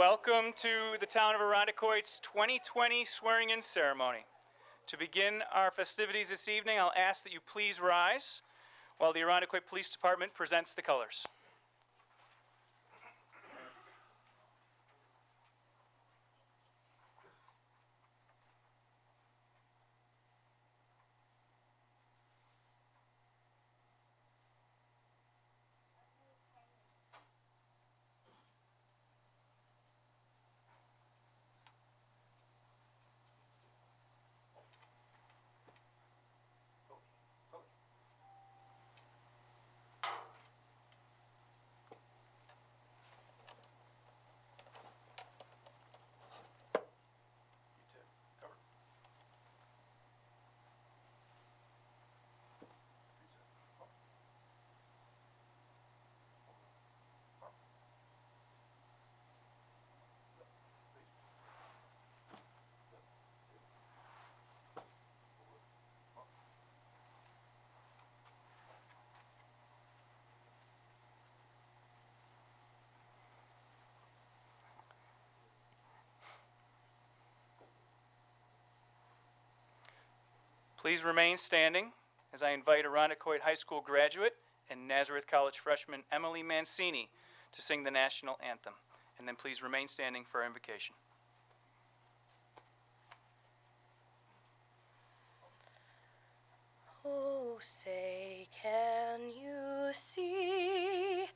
Welcome to the town of Irondequoit's 2020 Swearing-In Ceremony. To begin our festivities this evening, I'll ask that you please rise while the Irondequoit Police Department presents the colors. Please remain standing as I invite Irondequoit High School graduate and Nazareth College freshman Emily Mancini to sing the national anthem. And then please remain standing for our invocation. Oh, say, can you see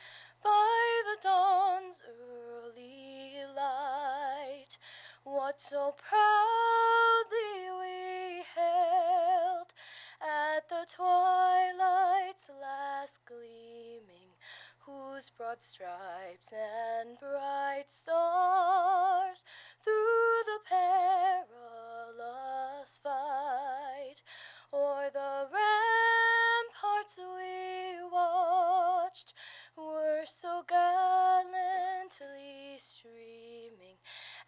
by the dawn's early light what so proudly we hailed at the twilight's last gleaming, whose broad stripes and bright stars through the perilous fight o'er the ramparts we watched were so gallantly streaming,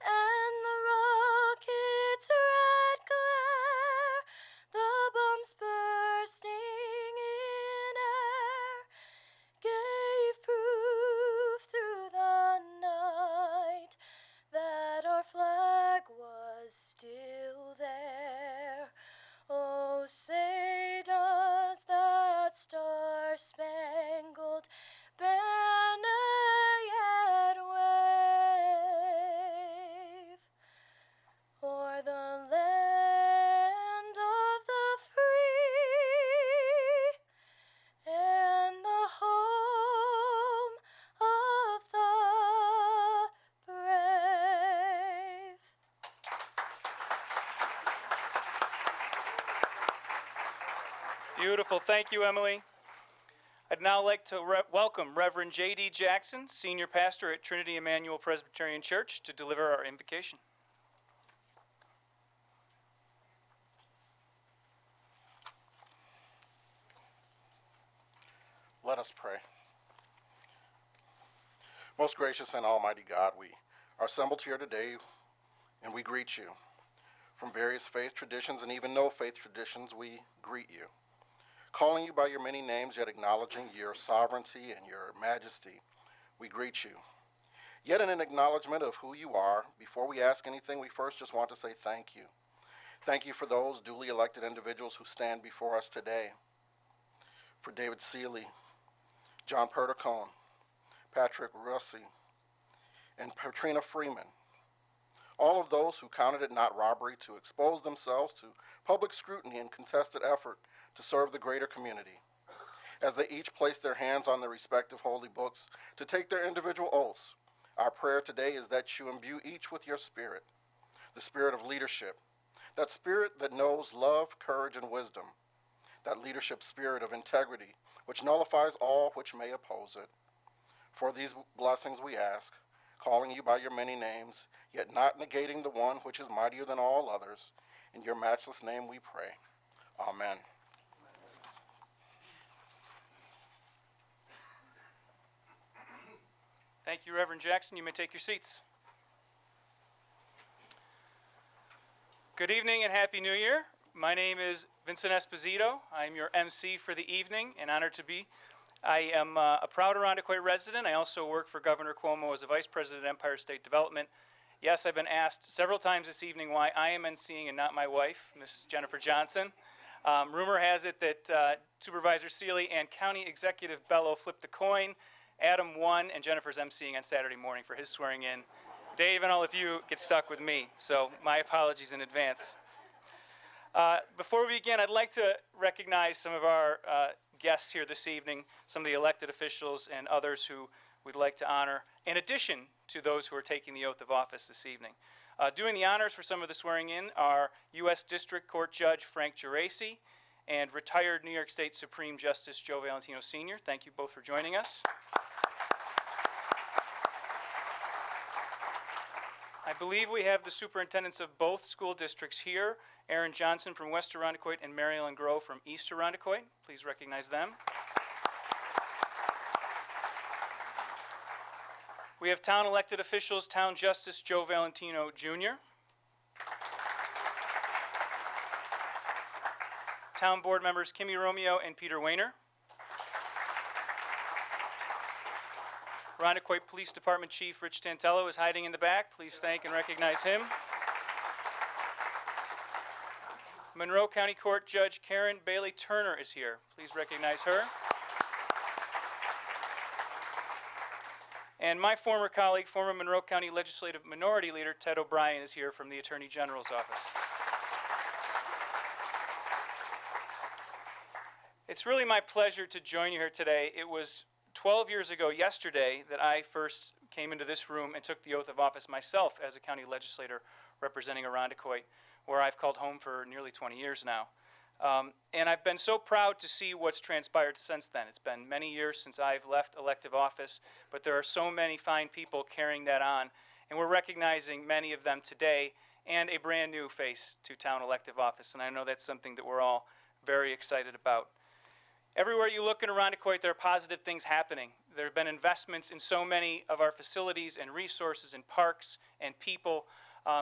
and the rocket's red glare, the bombs bursting in air, gave proof through the night that our flag was still there. Oh, say does that star-spangled banner yet wave o'er the land of the free and the home of the brave? Beautiful. Thank you, Emily. I'd now like to welcome Reverend J.D. Jackson, Senior Pastor at Trinity Emmanuel Presbyterian Church, to deliver our invocation. Let us pray. Most gracious and almighty God, we are assembled here today and we greet you. From various faith traditions and even no faith traditions, we greet you. Calling you by your many names, yet acknowledging your sovereignty and your majesty, we greet you. Yet in an acknowledgement of who you are, before we ask anything, we first just want to say thank you. Thank you for those duly elected individuals who stand before us today. For David Seeley, John Perticone, Patrick Russi, and Patrina Freeman. All of those who counted it not robbery to expose themselves to public scrutiny and contested effort to serve the greater community. As they each place their hands on their respective holy books to take their individual oaths, our prayer today is that you imbue each with your spirit, the spirit of leadership, that spirit that knows love, courage, and wisdom, that leadership spirit of integrity, which nullifies all which may oppose it. For these blessings we ask, calling you by your many names, yet not negating the one which is mightier than all others. In your matchless name we pray. Amen. Thank you, Reverend Jackson. You may take your seats. Good evening and Happy New Year. My name is Vincent Esposito. I'm your MC for the evening and honored to be I am a proud Irondequoit resident. I also work for Governor Cuomo as a Vice President at Empire State Development. Yes, I've been asked several times this evening why I am emceeing and not my wife, Miss Jennifer Johnson. Rumor has it that Supervisor Seeley and County Executive Bello flipped a coin. Adam won, and Jennifer's emceeing on Saturday morning for his swearing in. Dave and all of you get stuck with me, so my apologies in advance. Before we begin, I'd like to recognize some of our guests here this evening, some of the elected officials and others who we'd like to honor, in addition to those who are taking the oath of office this evening. Doing the honors for some of the swearing in are U.S. District Court Judge Frank Geraci and retired New York State Supreme Justice Joe Valentino Sr. Thank you both for joining us. I believe we have the superintendents of both school districts here, Aaron Johnson from West Irondequoit and Mary Ellen Grove from East Irondequoit. Please recognize them. We have town elected officials, Town Justice Joe Valentino Jr., Town Board members Kimmy Romeo and Peter Wayner, Irondequoit Police Department Chief Rich Tantello is hiding in the back. Please thank and recognize him. Monroe County Court Judge Karen Bailey Turner is here. Please recognize her. And my former colleague, former Monroe County Legislative Minority Leader Ted O'Brien is here from the Attorney General's office. It's really my pleasure to join you here today. It was 12 years ago yesterday that I first came into this room and took the oath of office myself as a county legislator representing Irondequoit, where I've called home for nearly 20 years now. And I've been so proud to see what's transpired since then. It's been many years since I've left elective office, but there are so many fine people carrying that on, and we're recognizing many of them today and a brand new face to town elective office, and I know that's something that we're all very excited about. Everywhere you look in Irondequoit, there are positive things happening. There have been investments in so many of our facilities and resources and parks and people.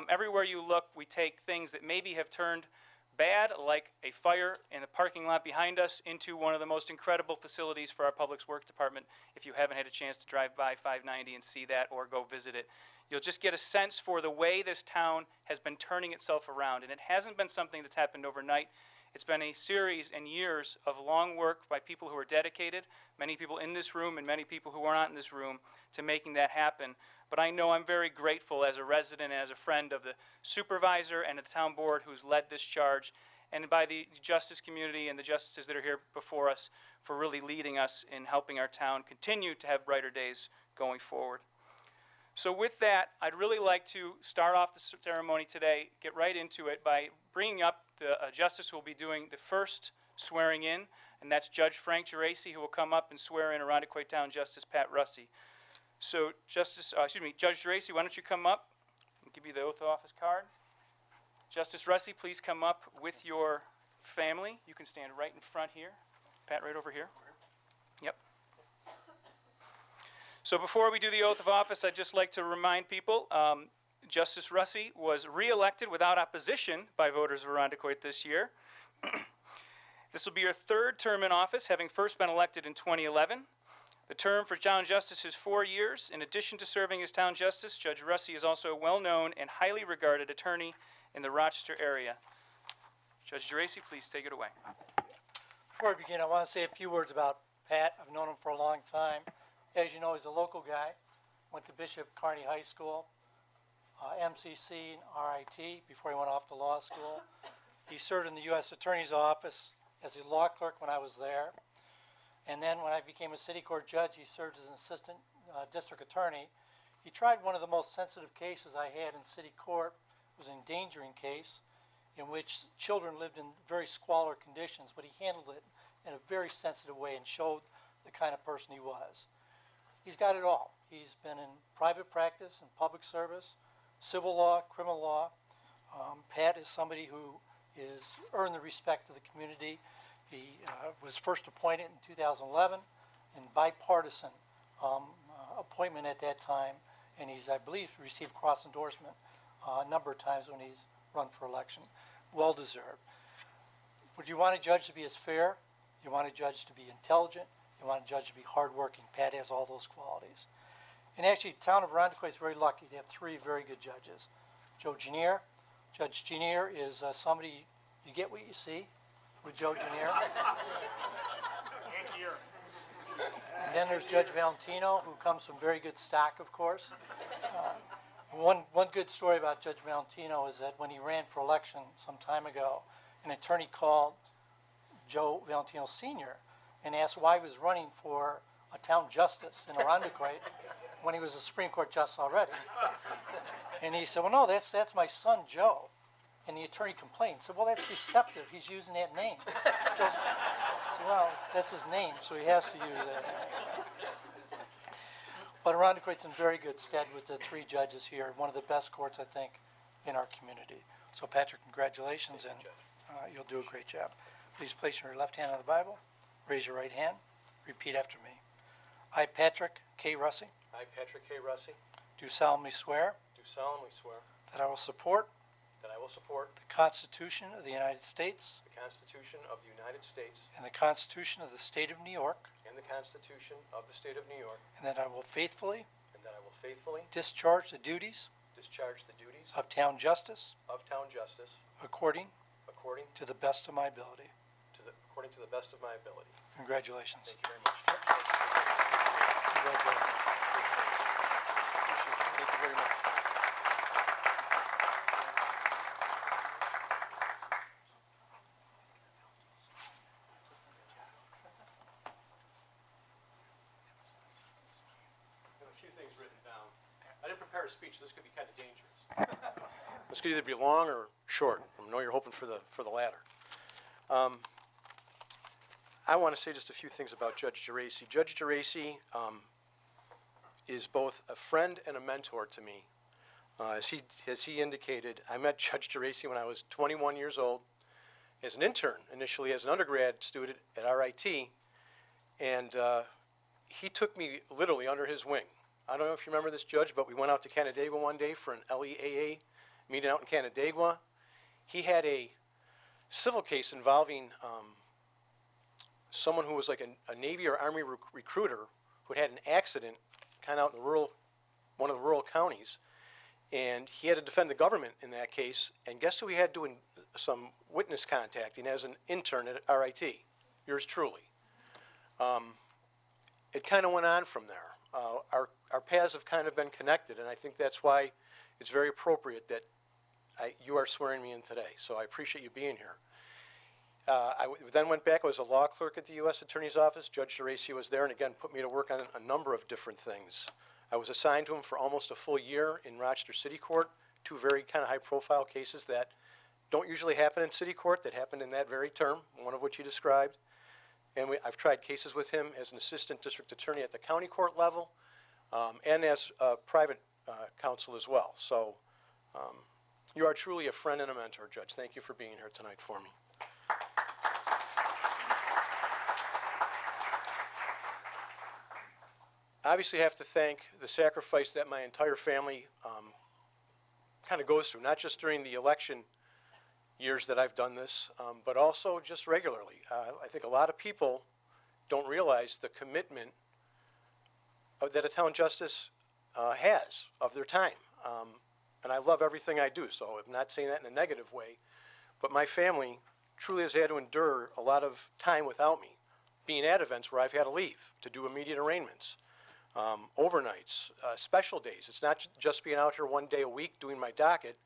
Everywhere you look, we take things that maybe have turned bad, like a fire in the parking lot behind us, into one of the most incredible facilities for our Public Works Department. If you haven't had a chance to drive by 590 and see that or go visit it, you'll just get a sense for the way this town has been turning itself around. And it hasn't been something that's happened overnight. It's been a series and years of long work by people who are dedicated, many people in this room and many people who are not in this room, to making that happen. But I know I'm very grateful as a resident and as a friend of the supervisor and the town board who's led this charge, and by the justice community and the justices that are here before us for really leading us in helping our town continue to have brighter days going forward. So with that, I'd really like to start off the ceremony today, get right into it by bringing up the justice who will be doing the first swearing in, and that's Judge Frank Geraci, who will come up and swear in Irondequoit Town Justice Pat Russi. So Judge Geraci, why don't you come up and give you the oath of office card. Justice Russi, please come up with your family. You can stand right in front here. Pat, right over here. Yep. So before we do the oath of office, I'd just like to remind people, Justice Russi was re-elected without opposition by voters of Irondequoit this year. This will be your third term in office, having first been elected in 2011. The term for Town Justice is 4 years. In addition to serving as Town Justice, Judge Russi is also a well-known and highly regarded attorney in the Rochester area. Judge Geraci, please take it away. Before I begin, I want to say a few words about Pat. I've known him for a long time. As you know, he's a local guy. Went to Bishop Kearney High School, MCC, and RIT before he went off to law school. He served in the U.S. Attorney's Office as a law clerk when I was there. And then when I became a city court judge, he served as an assistant district attorney. He tried one of the most sensitive cases I had in city court. It was an endangering case in which children lived in very squalor conditions, but he handled it in a very sensitive way and showed the kind of person he was. He's got it all. He's been in private practice and public service, civil law, criminal law. Pat is somebody who has earned the respect of the community. He was first appointed in 2011 in bipartisan appointment at that time, and he's, I believe, received cross endorsement a number of times when he's run for election. Well deserved. Would you want a judge to be as fair? You want a judge to be intelligent? You want a judge to be hardworking. Pat has all those qualities. And actually, the town of Irondequoit is very lucky to have three very good judges. Joe Janier. Judge Janier is somebody, you get what you see with Joe Janier. And then there's Judge Valentino, who comes from very good stock, of course. One good story about Judge Valentino is that when he ran for election some time ago, an attorney called Joe Valentino Sr. and asked why he was running for a town justice in Irondequoit when he was a Supreme Court justice already. And he said, well, no, that's my son, Joe. And the attorney complained, said, well, that's deceptive. He's using that name. Joe said, well, that's his name, so he has to use that name. But Irondequoit's in very good stead with the three judges here, one of the best courts, I think, in our community. So, Patrick, congratulations, and you'll do a great job. Please place your left hand on the Bible, raise your right hand, repeat after me. I, Patrick K. Russey, I, Patrick K. Russey, do solemnly swear do solemnly swear that I will support that I will support the Constitution of the United States the Constitution of the United States and the Constitution of the State of New York, and the Constitution of the State of New York, and that I will faithfully and that I will faithfully discharge the duties discharge the duties of town justice of town justice according according to the best of my ability. to the best of my ability. Congratulations. Thank you very much. Congratulations. Thank you very much. I have a few things written down. I didn't prepare a speech, so this could be kind of dangerous. This could either be long or short. I know you're hoping for the latter. I want to say just a few things about Judge Geraci. Judge Geraci is both a friend and a mentor to me. As he indicated, I met Judge Geraci when I was 21 years old as an intern, initially as an undergrad student at RIT, and he took me literally under his wing. I don't know if you remember this, Judge, but we went out to Canandaigua one day for an LEAA meeting out in Canandaigua. He had a civil case involving someone who was like a Navy or Army recruiter who had an accident kind of out in one of the rural counties. And he had to defend the government in that case. And guess who he had doing some witness contacting as an intern at RIT? Yours truly. It kind of went on from there. Our paths have kind of been connected, and I think that's why it's very appropriate that you are swearing me in today. So I appreciate you being here. I then went back. I was a law clerk at the U.S. Attorney's Office. Judge Geraci was there and, again, put me to work on a number of different things. I was assigned to him for almost a full year in Rochester City Court, two very kind of high-profile cases that don't usually happen in city court that happened in that very term, one of which he described. And I've tried cases with him as an assistant district attorney at the county court level and as a private counsel as well. So you are truly a friend and a mentor, Judge. Thank you for being here tonight for me. Obviously, I have to thank the sacrifice that my entire family kind of goes through, not just during the election years that I've done this, but also just regularly. I think a lot of people don't realize the commitment that a town justice has of their time. And I love everything I do, so I'm not saying that in a negative way. But my family truly has had to endure a lot of time without me, being at events where I've had to leave to do immediate arraignments, overnights, special days. It's not just being out here one day a week doing my docket.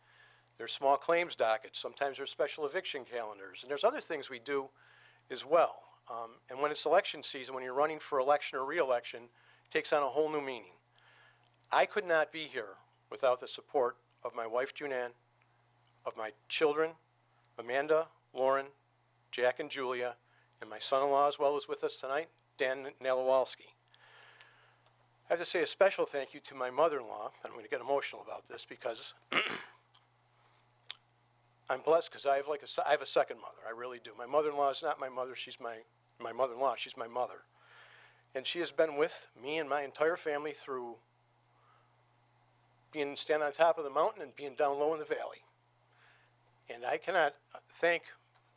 There's small claims dockets. Sometimes there's special eviction calendars. And there's other things we do as well. And when it's election season, when you're running for election or re-election, it takes on a whole new meaning. I could not be here without the support of my wife, Junan, of my children, Amanda, Lauren, Jack, and Julia, and my son-in-law as well is with us tonight, Dan Nalowalski. I have to say a special thank you to my mother-in-law. I'm going to get emotional about this because I'm blessed because I have a second mother. I really do. My mother-in-law is not my mother. She's my mother-in-law. She's my mother. And she has been with me and my entire family through standing on top of the mountain and being down low in the valley. And I cannot thank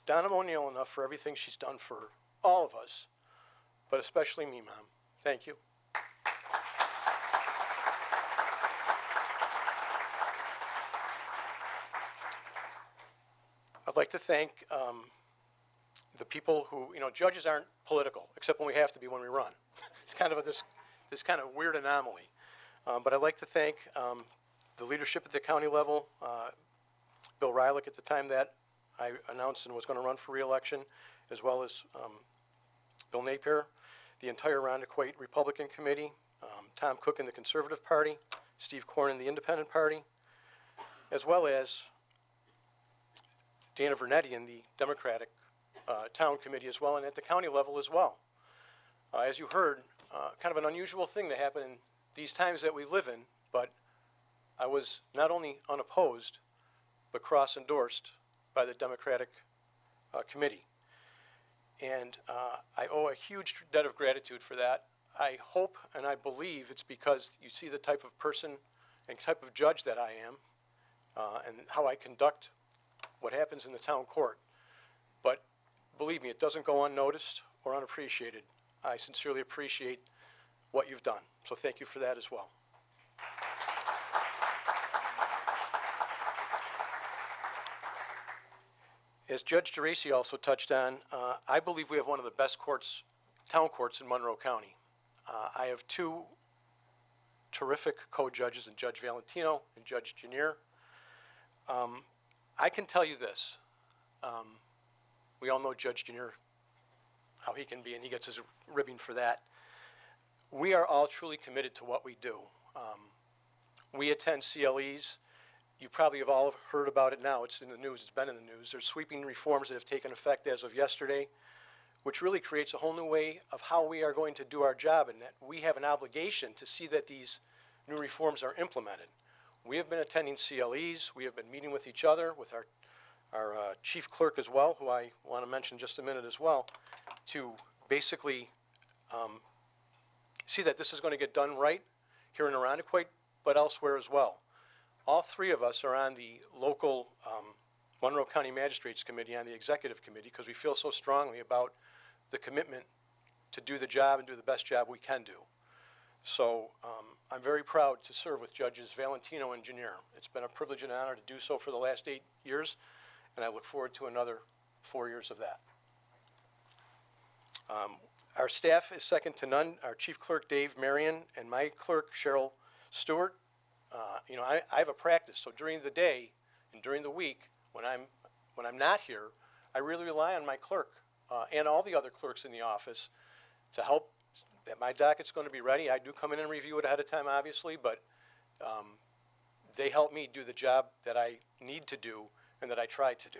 Donna O'Neill enough for everything she's done for all of us, but especially me, Mom. Thank you. I'd like to thank the people who, judges aren't political, except when we have to be when we run. It's kind of this kind of weird anomaly. But I'd like to thank the leadership at the county level, Bill Rylick at the time that I announced and was going to run for re-election, as well as Bill Napier, the entire Irondequoit Republican Committee, Tom Cook in the Conservative Party, Steve Korn in the Independent Party, as well as Dana Vernetti in the Democratic Town Committee as well, and at the county level as well. As you heard, kind of an unusual thing to happen in these times that we live in, but I was not only unopposed, but cross-endorsed by the Democratic Committee. And I owe a huge debt of gratitude for that. I hope and I believe it's because you see the type of person and type of judge that I am, and how I conduct what happens in the town court. But believe me, it doesn't go unnoticed or unappreciated. I sincerely appreciate what you've done. So thank you for that as well. As Judge Geraci also touched on, I believe we have one of the best courts, town courts in Monroe County. I have two terrific co-judges in Judge Valentino and Judge Janier. I can tell you this. We all know Judge Janier, how he can be, and he gets his ribbing for that. We are all truly committed to what we do. We attend CLEs. You probably have all heard about it now. It's in the news. It's been in the news. There's sweeping reforms that have taken effect as of yesterday, which really creates a whole new way of how we are going to do our job, and that we have an obligation to see that these new reforms are implemented. We have been attending CLEs. We have been meeting with each other, with our chief clerk as well, who I want to mention just a minute as well, to basically see that this is going to get done right here in Irondequoit, but elsewhere as well. All three of us are on the local Monroe County Magistrates Committee, on the executive committee, because we feel so strongly about the commitment to do the job and do the best job we can do. So I'm very proud to serve with Judges Valentino and Janier. It's been a privilege and honor to do so for the last 8 years, and I look forward to another 4 years of that. Our staff is second to none. Our chief clerk, Dave Marion, and my clerk, Cheryl Stewart. I have a practice, so during the day and during the week, when I'm not here, I really rely on my clerk and all the other clerks in the office to help that my docket's going to be ready. I do come in and review it ahead of time, obviously, but they help me do the job that I need to do and that I try to do.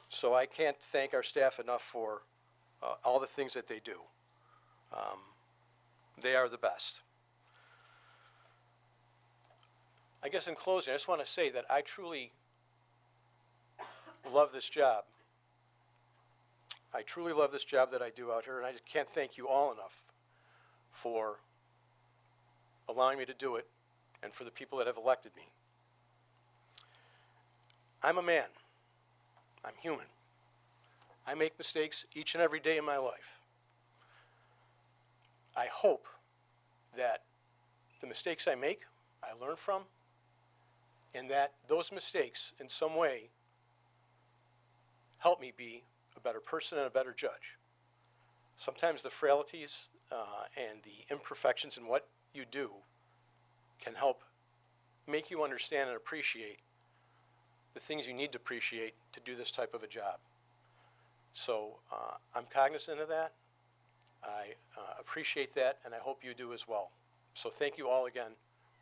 So I can't thank our staff enough for all the things that they do. They are the best. I guess in closing, I just want to say that I truly love this job. I truly love this job that I do out here, and I just can't thank you all enough for allowing me to do it and for the people that have elected me. I'm a man. I'm human. I make mistakes each and every day in my life. I hope that the mistakes I make, I learn from, and that those mistakes in some way help me be a better person and a better judge. Sometimes the frailties and the imperfections in what you do can help make you understand and appreciate the things you need to appreciate to do this type of a job. So I'm cognizant of that. I appreciate that, and I hope you do as well. So thank you all again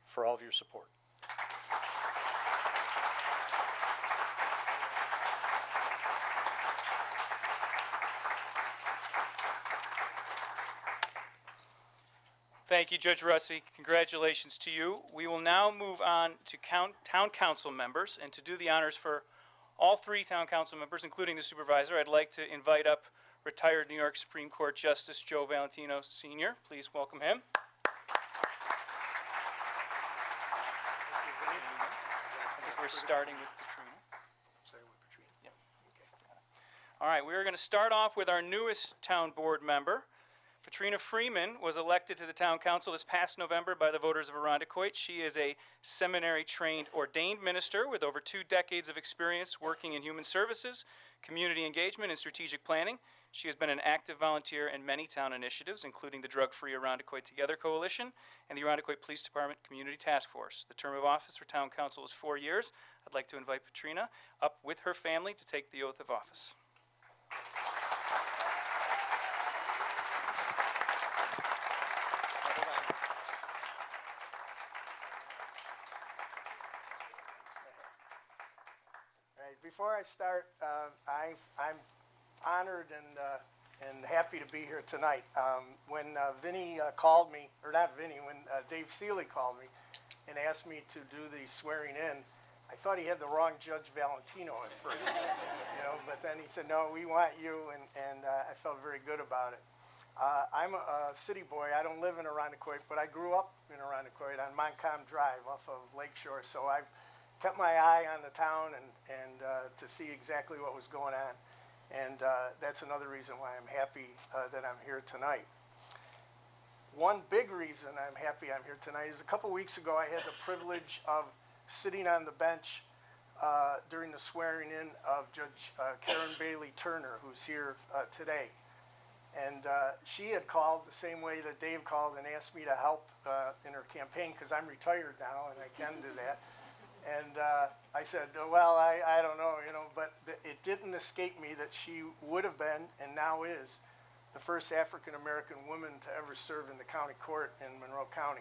for all of your support. Thank you, Judge Russi. Congratulations to you. We will now move on to town council members, and to do the honors for all three town council members, including the supervisor, I'd like to invite up retired New York Supreme Court Justice Joe Valentino, Sr. Please welcome him. I think we're starting with Katrina. Yep. All right, we're going to start off with our newest town board member, Patrina Freeman was elected to the town council this past November by the voters of Irondequoit. She is a seminary-trained ordained minister with over 2 decades of experience working in human services, community engagement, and strategic planning. She has been an active volunteer in many town initiatives, including the Drug-Free Irondequoit Together Coalition and the Irondequoit Police Department Community Task Force. The term of office for town council is 4 years. I'd like to invite Patrina up with her family to take the oath of office. Before I start, I'm honored and happy to be here tonight. When Vinny called me, or not Vinny, when Dave Seeley called me and asked me to do the swearing in, I thought he had the wrong Judge Valentino at first, but then he said, no, we want you, and I felt very good about it. I'm a city boy. I don't live in Irondequoit, but I grew up in Irondequoit on Montcalm Drive off of Lakeshore, so I've kept my eye on the town and to see exactly what was going on. And that's another reason why I'm happy that I'm here tonight. One big reason I'm happy I'm here tonight is a couple weeks ago I had the privilege of sitting on the bench during the swearing in of Judge Karen Bailey Turner, who's here today. And she had called the same way that Dave called and asked me to help in her campaign, because I'm retired now and I can do that. And I said, well, I don't know, but it didn't escape me that she would have been, and now is, the first African-American woman to ever serve in the county court in Monroe County.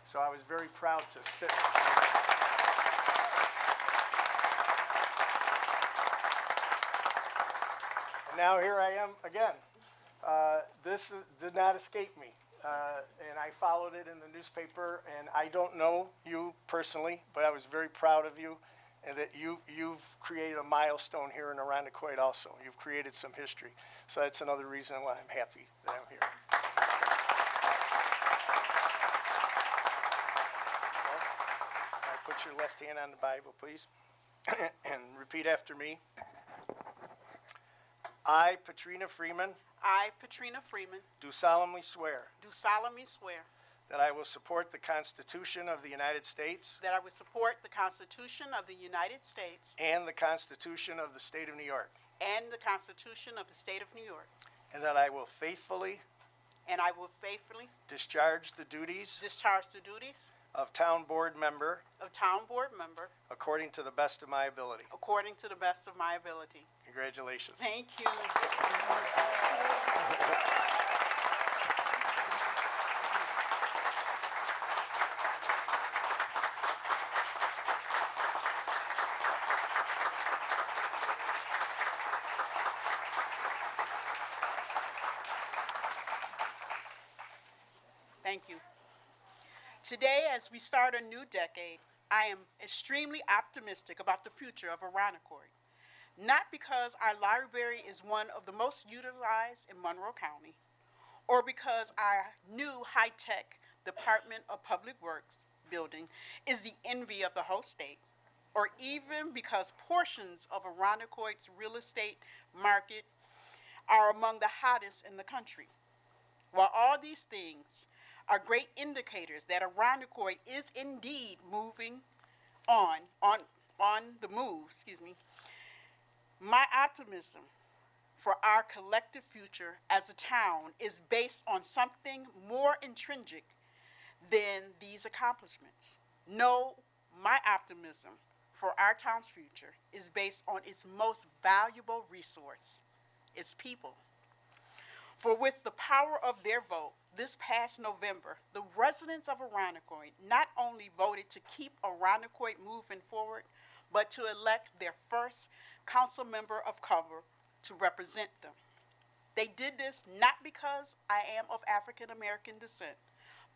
So I was very proud to sit. And now here I am again. This did not escape me. And I followed it in the newspaper, and I don't know you personally, but I was very proud of you, and that you've created a milestone here in Irondequoit also. You've created some history. So that's another reason why I'm happy that I'm here. Well, put your left hand on the Bible, please, and repeat after me. I, Patrina Freeman, I, Patrina Freeman, do solemnly swear do solemnly swear that I will support the Constitution of the United States that I will support the Constitution of the United States and the Constitution of the State of New York, and the Constitution of the State of New York, and that I will faithfully and I will faithfully discharge the duties discharge the duties of town board member of town board member according to the best of my ability. according to the best of my ability. Congratulations. Thank you. Thank you. Today, as we start a new decade, I am extremely optimistic about the future of Irondequoit. Not because our library is one of the most utilized in Monroe County, or because our new high-tech Department of Public Works building is the envy of the whole state, or even because portions of Irondequoit's real estate market are among the hottest in the country. While all these things are great indicators that Irondequoit is indeed moving on the move, my optimism for our collective future as a town is based on something more intrinsic than these accomplishments. No, my optimism for our town's future is based on its most valuable resource, its people. For with the power of their vote, this past November, the residents of Irondequoit not only voted to keep Irondequoit moving forward, but to elect their first council member of color to represent them. They did this not because I am of African American descent,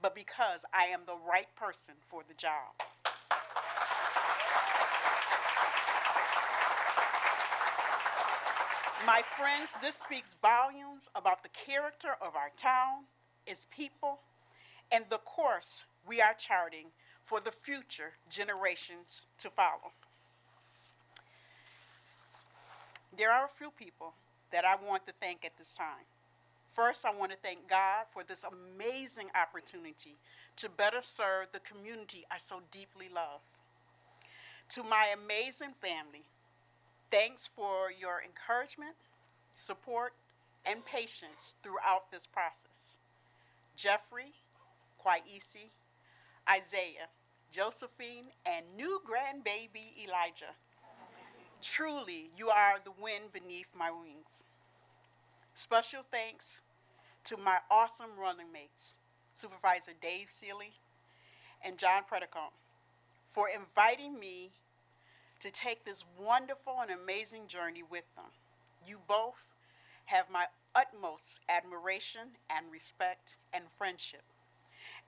but because I am the right person for the job. My friends, this speaks volumes about the character of our town, its people, and the course we are charting for the future generations to follow. There are a few people that I want to thank at this time. First, I want to thank God for this amazing opportunity to better serve the community I so deeply love. To my amazing family, thanks for your encouragement, support, and patience throughout this process. Jeffrey, Kwaisi, Isaiah, Josephine, and new grandbaby Elijah. Truly, you are the wind beneath my wings. Special thanks to my awesome running mates, Supervisor Dave Seeley and John Predicone, for inviting me to take this wonderful and amazing journey with them. You both have my utmost admiration and respect and friendship.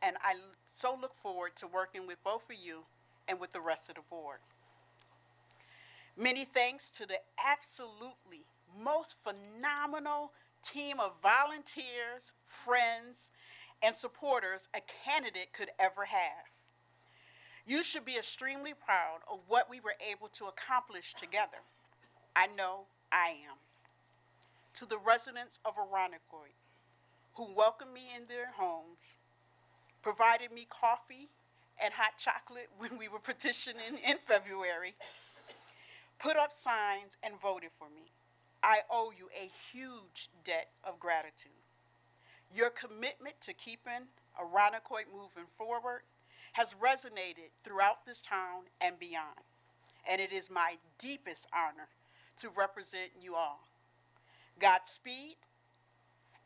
And I so look forward to working with both of you and with the rest of the board. Many thanks to the absolutely most phenomenal team of volunteers, friends, and supporters a candidate could ever have. You should be extremely proud of what we were able to accomplish together. I know I am. To the residents of Irondequoit, who welcomed me in their homes, provided me coffee and hot chocolate when we were petitioning in February, put up signs and voted for me. I owe you a huge debt of gratitude. Your commitment to keeping Irondequoit moving forward has resonated throughout this town and beyond, and it is my deepest honor to represent you all. Godspeed,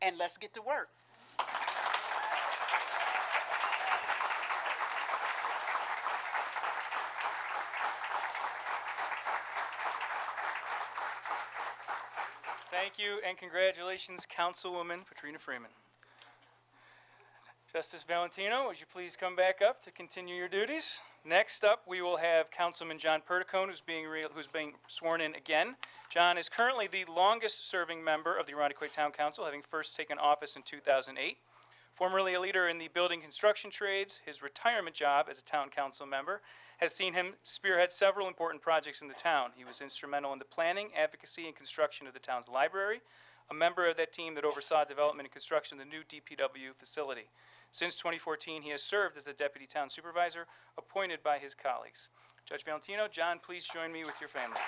and let's get to work. Thank you and congratulations, Councilwoman Patrina Freeman. Justice Valentino, would you please come back up to continue your duties? Next up, we will have Councilman John Predicone, who's being sworn in again. John is currently the longest-serving member of the Irondequoit Town Council, having first taken office in 2008. Formerly a leader in the building construction trades, his retirement job as a town council member has seen him spearhead several important projects in the town. He was instrumental in the planning, advocacy, and construction of the town's library, a member of that team that oversaw development and construction of the new DPW facility. Since 2014, he has served as the deputy town supervisor, appointed by his colleagues. Judge Valentino, John, please join me with your family.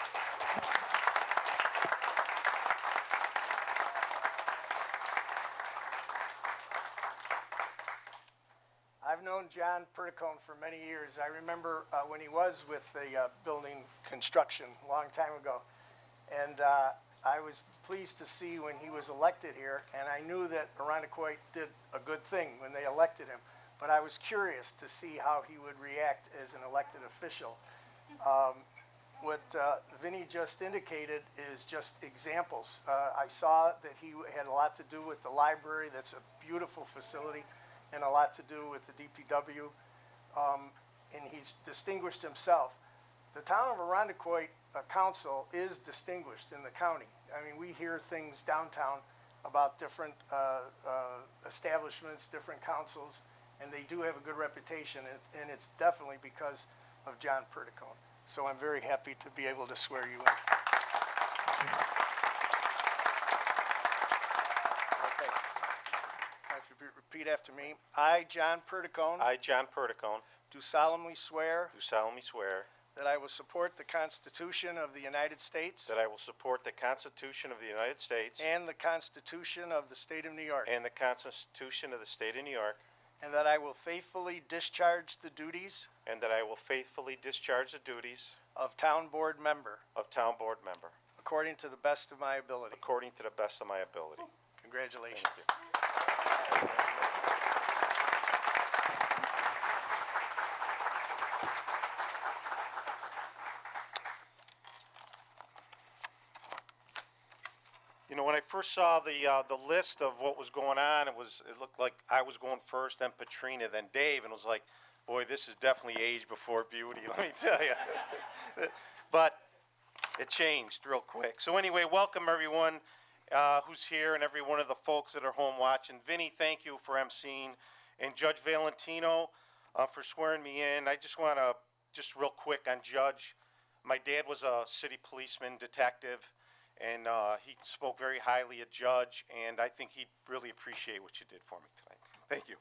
I've known John Predicone for many years. I remember when he was with the building construction a long time ago. And I was pleased to see when he was elected here, and I knew that Irondequoit did a good thing when they elected him. But I was curious to see how he would react as an elected official. What Vinny just indicated is just examples. I saw that he had a lot to do with the library. That's a beautiful facility, and a lot to do with the DPW, and he's distinguished himself. The town of Irondequoit council is distinguished in the county. I mean, we hear things downtown about different establishments, different councils, and they do have a good reputation, and it's definitely because of John Predicone. So I'm very happy to be able to swear you in. Okay. If you repeat after me. I, John Predicone, I, John Predicone, do solemnly swear do solemnly swear that I will support the Constitution of the United States that I will support the Constitution of the United States and the Constitution of the State of New York, and the Constitution of the State of New York, and that I will faithfully discharge the duties and that I will faithfully discharge the duties of Town Board member of Town Board member according to the best of my ability. according to the best of my ability. Congratulations. Thank you. You know, when I first saw the list of what was going on, it looked like I was going first, then Patrina, then Dave, and it was like, boy, this is definitely age before beauty, let me tell you. But it changed real quick. So anyway, welcome everyone who's here and every one of the folks that are home watching. Vinny, thank you for emceeing, and Judge Valentino for swearing me in. I just want to, just real quick on Judge, my dad was a city policeman, detective, and he spoke very highly of Judge, and I think he'd really appreciate what you did for me tonight. Thank you.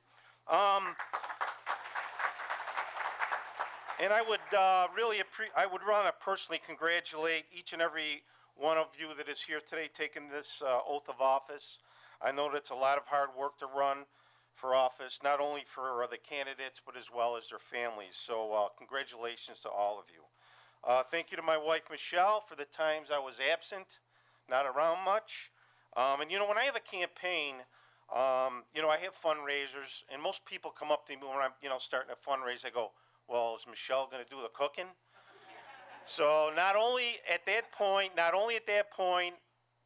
And I would I would want to personally congratulate each and every one of you that is here today taking this oath of office. I know that's a lot of hard work to run for office, not only for the candidates, but as well as their families. So congratulations to all of you. Thank you to my wife, Michelle, for the times I was absent, not around much. And you know, when I have a campaign, you know, I have fundraisers, and most people come up to me when I'm, you know, starting a fundraiser. They go, "Well, is Michelle going to do the cooking?" So not only at that point,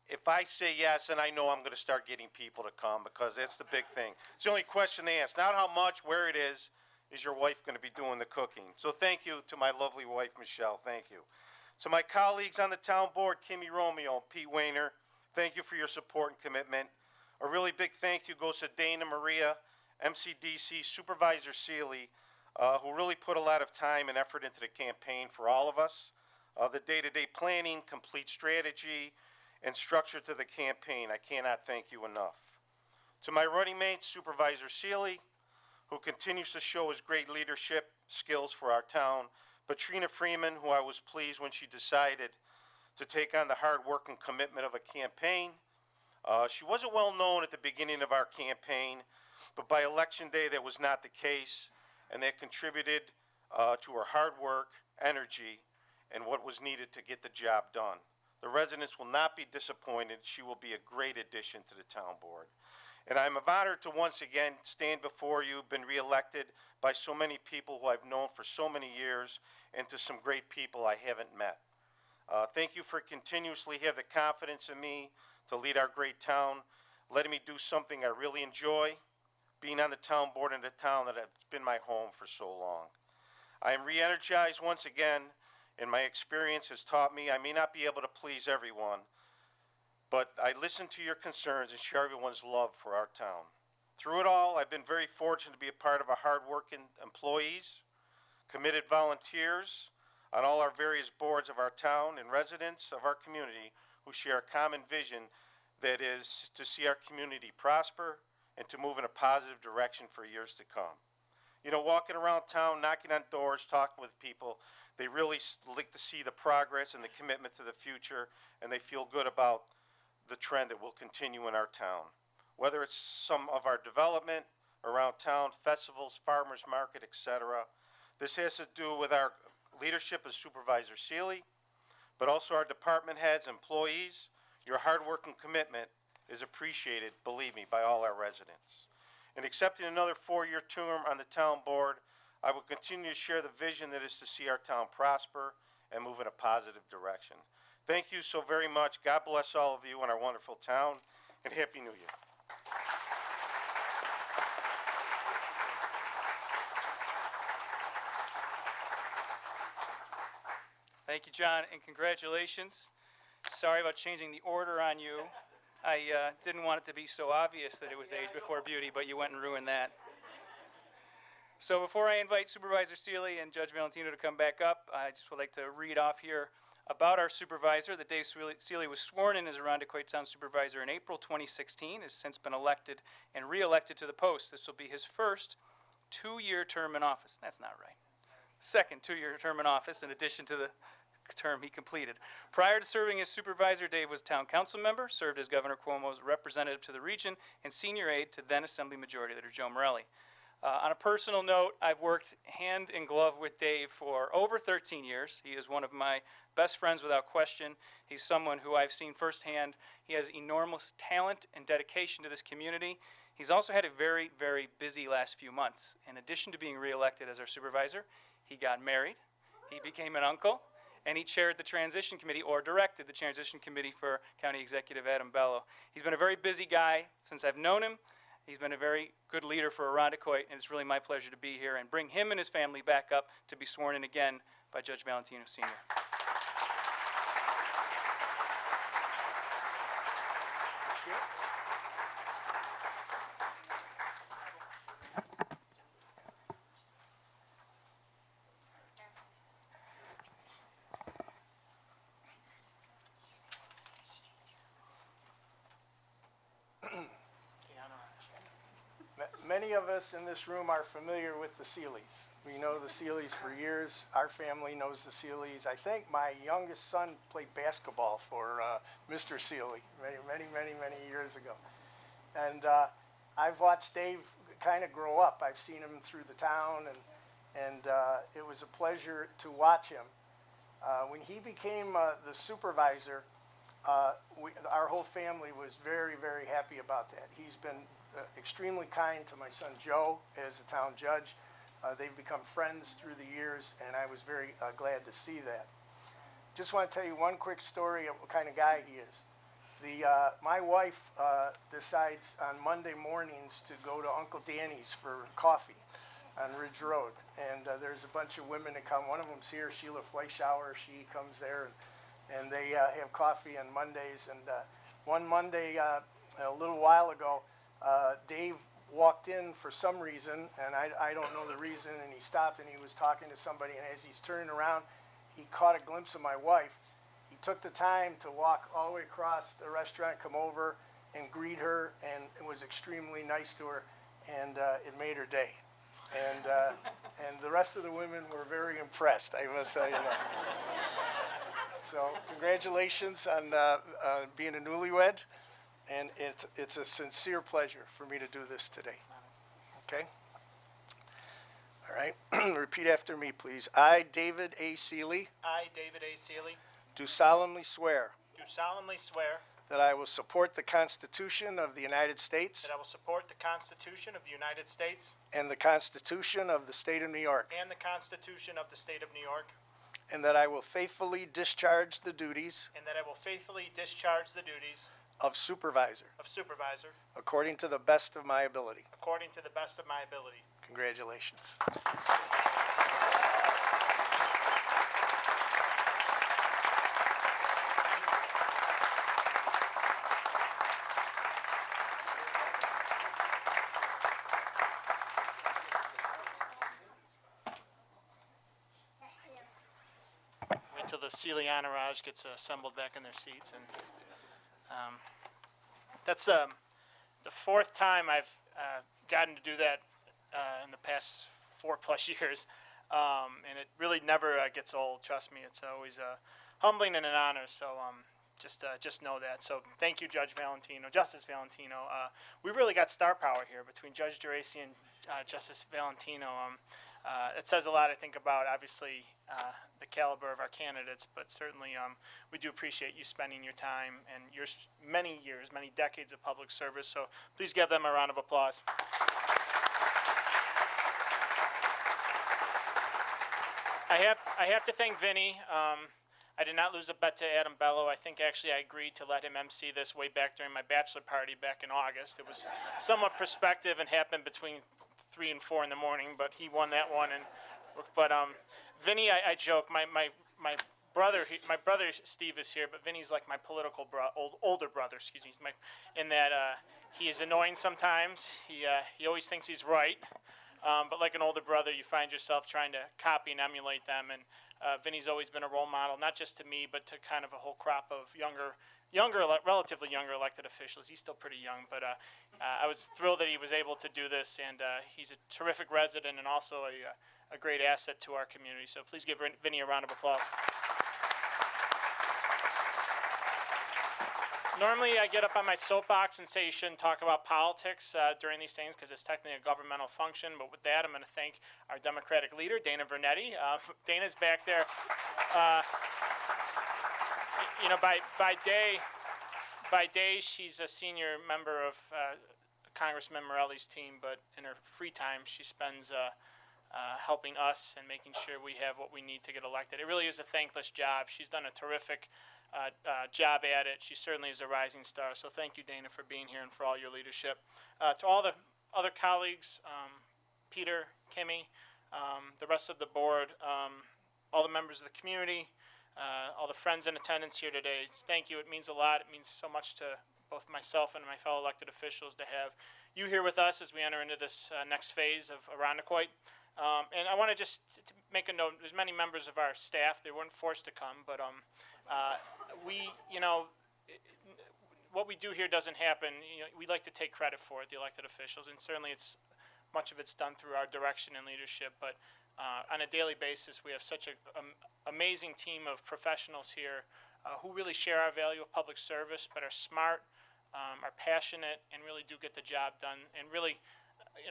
if I say yes, then I know I'm going to start getting people to come, because that's the big thing. It's the only question they ask, not how much, where it is your wife going to be doing the cooking? So thank you to my lovely wife, Michelle. Thank you. To my colleagues on the town board, Kimmy Romeo and Pete Wayner, thank you for your support and commitment. A really big thank you goes to Dana Maria, MCDC Supervisor Seeley, who really put a lot of time and effort into the campaign for all of us. The day-to-day planning, complete strategy, and structure to the campaign. I cannot thank you enough. To my running mate, Supervisor Seeley, who continues to show his great leadership skills for our town. Patrina Freeman, who I was pleased when she decided to take on the hard work and commitment of a campaign. She wasn't well known at the beginning of our campaign, but by election day that was not the case, and that contributed to her hard work, energy, and what was needed to get the job done. The residents will not be disappointed. She will be a great addition to the town board. And I'm honored to once again stand before you, been reelected by so many people who I've known for so many years, and to some great people I haven't met. Thank you for continuously have the confidence in me to lead our great town, letting me do something I really enjoy, being on the town board in a town that has been my home for so long. I am re-energized once again, and my experience has taught me I may not be able to please everyone, but I listen to your concerns and share everyone's love for our town. Through it all, I've been very fortunate to be a part of our hardworking employees, committed volunteers on all our various boards of our town, and residents of our community who share a common vision that is to see our community prosper and to move in a positive direction for years to come. You know, walking around town, knocking on doors, talking with people, they really like to see the progress and the commitment to the future, and they feel good about the trend that will continue in our town. Whether it's some of our development around town, festivals, farmers market, etc. This has to do with our leadership as Supervisor Seeley, but also our department heads, employees. Your hard work and commitment is appreciated, believe me, by all our residents. In accepting another 4-year term on the town board, I will continue to share the vision that is to see our town prosper and move in a positive direction. Thank you so very much. God bless all of you in our wonderful town, and Happy New Year. Thank you, John, and congratulations. Sorry about changing the order on you. I didn't want it to be so obvious that it was age before beauty, but you went and ruined that. So before I invite Supervisor Seeley and Judge Valentino to come back up, I just would like to read off here about our supervisor. The day Seeley was sworn in as Irondequoit Town Supervisor in April 2016, has since been elected and re-elected to the post. This will be his first 2-year term in office. That's not right. Second 2-year term in office, in addition to the term he completed. Prior to serving as supervisor, Dave was town council member, served as Governor Cuomo's representative to the region, and senior aide to then Assembly Majority Leader Joe Morelli. On a personal note, I've worked hand in glove with Dave for over 13 years. He is one of my best friends without question. He's someone who I've seen firsthand. He has enormous talent and dedication to this community. He's also had a very, very busy last few months. In addition to being reelected as our supervisor, he got married, he became an uncle, and he chaired the transition committee, or directed the transition committee for County Executive Adam Bello. He's been a very busy guy since I've known him. He's been a very good leader for Irondequoit, and it's really my pleasure to be here and bring him and his family back up to be sworn in again by Judge Valentino Sr. many of us in this room are familiar with the Seeleys. We know the Seeleys for years. Our family knows the Seeleys. I think my youngest son played basketball for Mr. Seeley many years ago. And I've watched Dave kind of grow up. I've seen him through the town, and it was a pleasure to watch him. When he became the supervisor, our whole family was very happy about that. He's been extremely kind to my son Joe as a town judge. They've become friends through the years, and I was very glad to see that. Just want to tell you one quick story of what kind of guy he is. My wife decides on Monday mornings to go to Uncle Danny's for coffee on Ridge Road, and there's a bunch of women that come. One of them's here, Sheila Fleischauer. She comes there, and they have coffee on Mondays. And one Monday, a little while ago, Dave walked in for some reason, and I don't know the reason, and he stopped and he was talking to somebody, and as he's turning around, he caught a glimpse of my wife. He took the time to walk all the way across the restaurant, come over and greet her, and was extremely nice to her, and it made her day. And the rest of the women were very impressed, I must tell you that. So congratulations on being a newlywed, and it's a sincere pleasure for me to do this today. Okay? All right. Repeat after me, please. I, David A. Seeley, I, David A. Seeley, do solemnly swear do solemnly swear that I will support the Constitution of the United States that I will support the Constitution of the United States and the Constitution of the State of New York, and the Constitution of the State of New York, and that I will faithfully discharge the duties and that I will faithfully discharge the duties of supervisor of supervisor according to the best of my ability. according to the best of my ability. Congratulations. Wait till the Seeley entourage gets assembled back in their seats, and that's the fourth time I've gotten to do that in the past 4+ years, and it really never gets old. Trust me, it's always humbling and an honor. So just know that. So thank you, Justice Valentino. We really got star power here between Judge Geraci and Justice Valentino. It says a lot, I think, about obviously the caliber of our candidates, but certainly we do appreciate you spending your time and your many years, many decades of public service. So please give them a round of applause. I have to thank Vinny. I did not lose a bet to Adam Bello. I think actually I agreed to let him MC this way back during my bachelor party back in August. It was somewhat prospective and happened between 3 and 4 in the morning, but he won that one. But Vinny, I joke. My brother Steve is here, but Vinny's like my political older brother. Excuse me. In that he is annoying sometimes. He always thinks he's right. But like an older brother, you find yourself trying to copy and emulate them. And Vinny's always been a role model, not just to me, but to kind of a whole crop of relatively younger elected officials. He's still pretty young, but I was thrilled that he was able to do this, and he's a terrific resident and also a great asset to our community. So please give Vinny a round of applause. Normally, I get up on my soapbox and say you shouldn't talk about politics during these things because it's technically a governmental function. But with that, I'm going to thank our Democratic leader, Dana Vernetti. Dana's back there. By day, she's a senior member of Congressman Morelli's team, but in her free time, she spends helping us and making sure we have what we need to get elected. It really is a thankless job. She's done a terrific job at it. She certainly is a rising star. So thank you, Dana, for being here and for all your leadership. To all the other colleagues, Peter, Kimmy, the rest of the board, all the members of the community, all the friends in attendance here today, thank you. It means a lot. It means so much to both myself and my fellow elected officials to have you here with us as we enter into this next phase of Irondequoit. And I want to just make a note. There's many members of our staff. They weren't forced to come, but what we do here doesn't happen. We like to take credit for it, the elected officials, and certainly it's much of it's done through our direction and leadership, but on a daily basis, we have such an amazing team of professionals here who really share our value of public service, but are smart, are passionate, and really do get the job done. And really,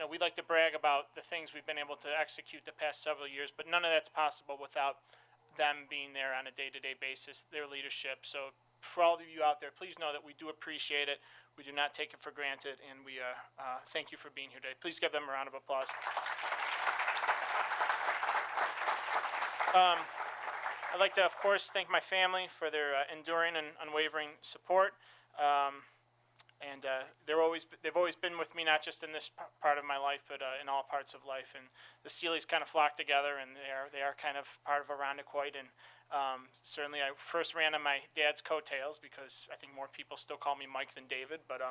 we'd like to brag about the things we've been able to execute the past several years, but none of that's possible without them being there on a day-to-day basis, their leadership. So for all of you out there, please know that we do appreciate it. We do not take it for granted, and we thank you for being here today. Please give them a round of applause. I'd like to, of course, thank my family for their enduring and unwavering support. They've always been with me, not just in this part of my life, but in all parts of life. And the Seelys kind of flock together, and they are kind of part of Irondequoit. And certainly, I first ran on my dad's coattails because I think more people still call me Mike than David. But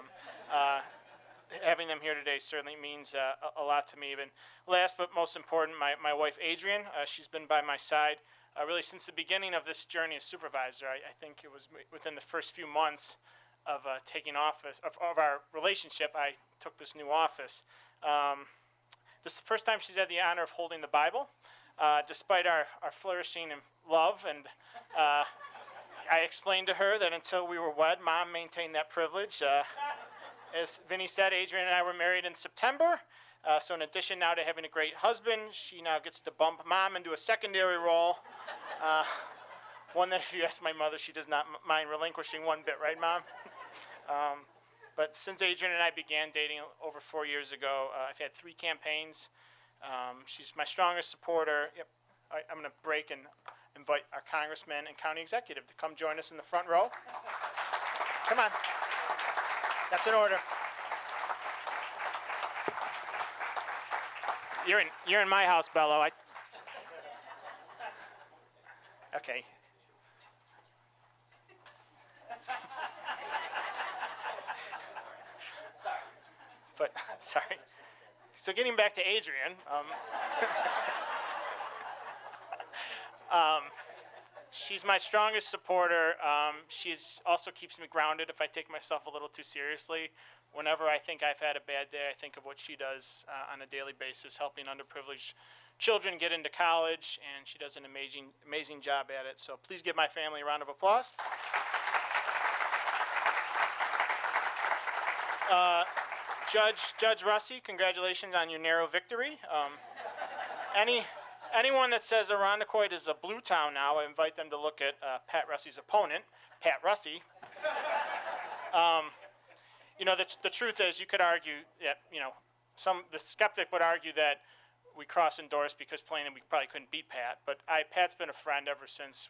having them here today certainly means a lot to me. And last but most important, my wife Adrienne. She's been by my side really since the beginning of this journey as supervisor. I think it was within the first few months of taking office, of our relationship, I took this new office. This is the first time she's had the honor of holding the Bible, despite our flourishing in love. And I explained to her that until we were wed, Mom maintained that privilege. As Vinny said, Adrienne and I were married in September. So in addition now to having a great husband, she now gets to bump Mom into a secondary role. One that, if you ask my mother, she does not mind relinquishing one bit, right, Mom? But since Adrienne and I began dating over 4 years ago, I've had 3 campaigns. She's my strongest supporter. Yep. I'm going to break and invite our congressman and county executive to come join us in the front row. Come on. That's an order. You're in my house, Bello. Okay. But sorry. So getting back to Adrienne, she's my strongest supporter. She's also keeps me grounded if I take myself a little too seriously. Whenever I think I've had a bad day, I think of what she does on a daily basis, helping underprivileged children get into college, and she does an amazing job at it. So please give my family a round of applause. Judge Russi, congratulations on your narrow victory. Anyone that says Irondequoit is a blue town now, I invite them to look at Pat Russi's opponent, Pat Russi. The truth is, you could argue that, the skeptic would argue that we cross-endorsed because plainly we probably couldn't beat Pat. But Pat's been a friend ever since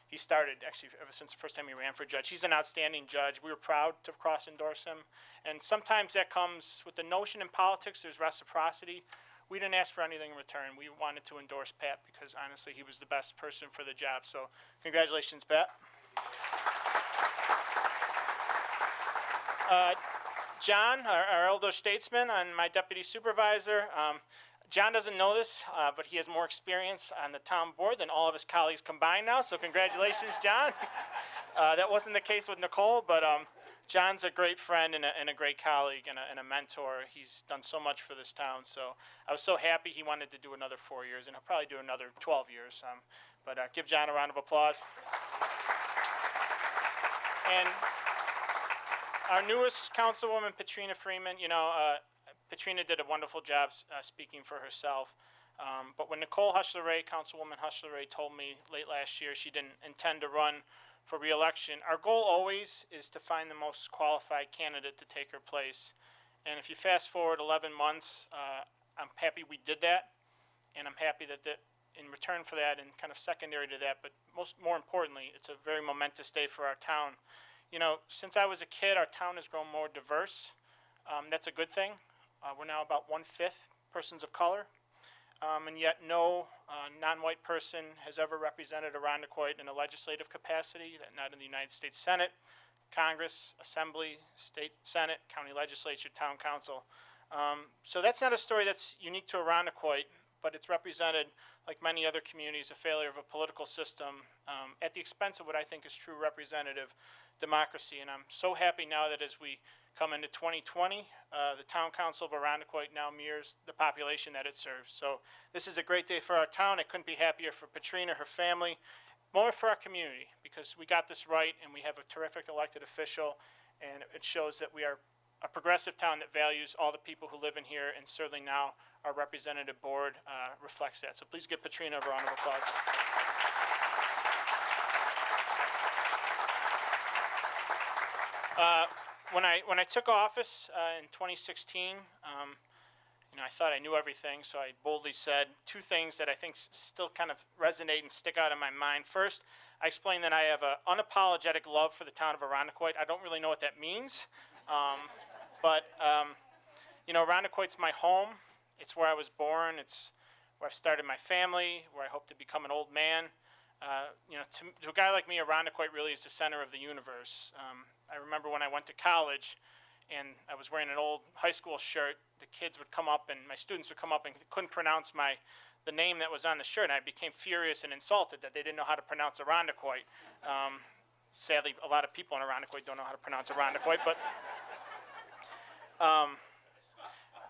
he started, actually, ever since the first time he ran for judge. He's an outstanding judge. We were proud to cross-endorse him. And sometimes that comes with the notion in politics, there's reciprocity. We didn't ask for anything in return. We wanted to endorse Pat because, honestly, he was the best person for the job. So congratulations, Pat. John, our elder statesman, and my deputy supervisor. John doesn't know this, but he has more experience on the town board than all of his colleagues combined now, so congratulations, John. That wasn't the case with Nicole, but John's a great friend and a great colleague and a mentor. He's done so much for this town, so I was so happy he wanted to do another 4 years, and he'll probably do another 12 years. But give John a round of applause. And our newest councilwoman, Patrina Freeman, Patrina did a wonderful job speaking for herself. But when Nicole Hushler-Ray, Councilwoman Hushler-Ray, told me late last year she didn't intend to run for re-election, our goal always is to find the most qualified candidate to take her place. And if you fast forward 11 months, I'm happy we did that. And I'm happy that in return for that, and kind of secondary to that, but more importantly, it's a very momentous day for our town. Since I was a kid, our town has grown more diverse. That's a good thing. We're now about 1/5 persons of color, and yet no non-white person has ever represented Irondequoit in a legislative capacity, not in the United States Senate, Congress, Assembly, State Senate, County Legislature, Town Council. So that's not a story that's unique to Irondequoit, but it's represented, like many other communities, a failure of a political system at the expense of what I think is true representative democracy. And I'm so happy now that as we come into 2020, the Town Council of Irondequoit now mirrors the population that it serves. So this is a great day for our town. I couldn't be happier for Patrina, her family, more for our community, because we got this right and we have a terrific elected official, and it shows that we are a progressive town that values all the people who live in here, and certainly now our representative board reflects that. So please give Patrina a round of applause. When I took office in 2016, I thought I knew everything, so I boldly said two things that I think still kind of resonate and stick out in my mind. First, I explained that I have an unapologetic love for the town of Irondequoit. I don't really know what that means, but Irondequoit's my home. It's where I was born. It's where I've started my family, where I hope to become an old man. To a guy like me, Irondequoit really is the center of the universe. I remember when I went to college and I was wearing an old high school shirt, the kids would come up and my students would come up and couldn't pronounce the name that was on the shirt, and I became furious and insulted that they didn't know how to pronounce Irondequoit. Sadly, a lot of people in Irondequoit don't know how to pronounce Irondequoit,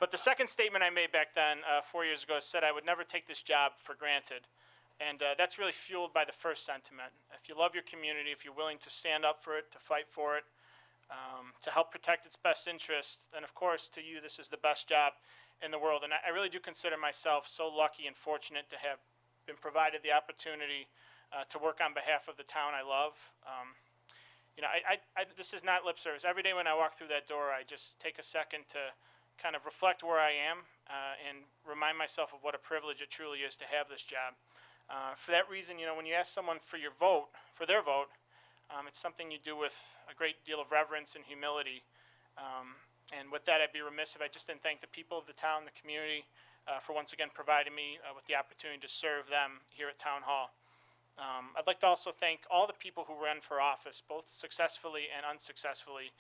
but the second statement I made back then, 4 years ago, said I would never take this job for granted. And that's really fueled by the first sentiment. If you love your community, if you're willing to stand up for it, to fight for it, to help protect its best interests, then of course to you this is the best job in the world. And I really do consider myself so lucky and fortunate to have been provided the opportunity to work on behalf of the town I love. This is not lip service. Every day when I walk through that door, I just take a second to kind of reflect where I am and remind myself of what a privilege it truly is to have this job. For that reason, when you ask someone for their vote, it's something you do with a great deal of reverence and humility. And with that, I'd be remiss if I just didn't thank the people of the town, the community, for once again providing me with the opportunity to serve them here at Town Hall. I'd like to also thank all the people who ran for office, both successfully and unsuccessfully.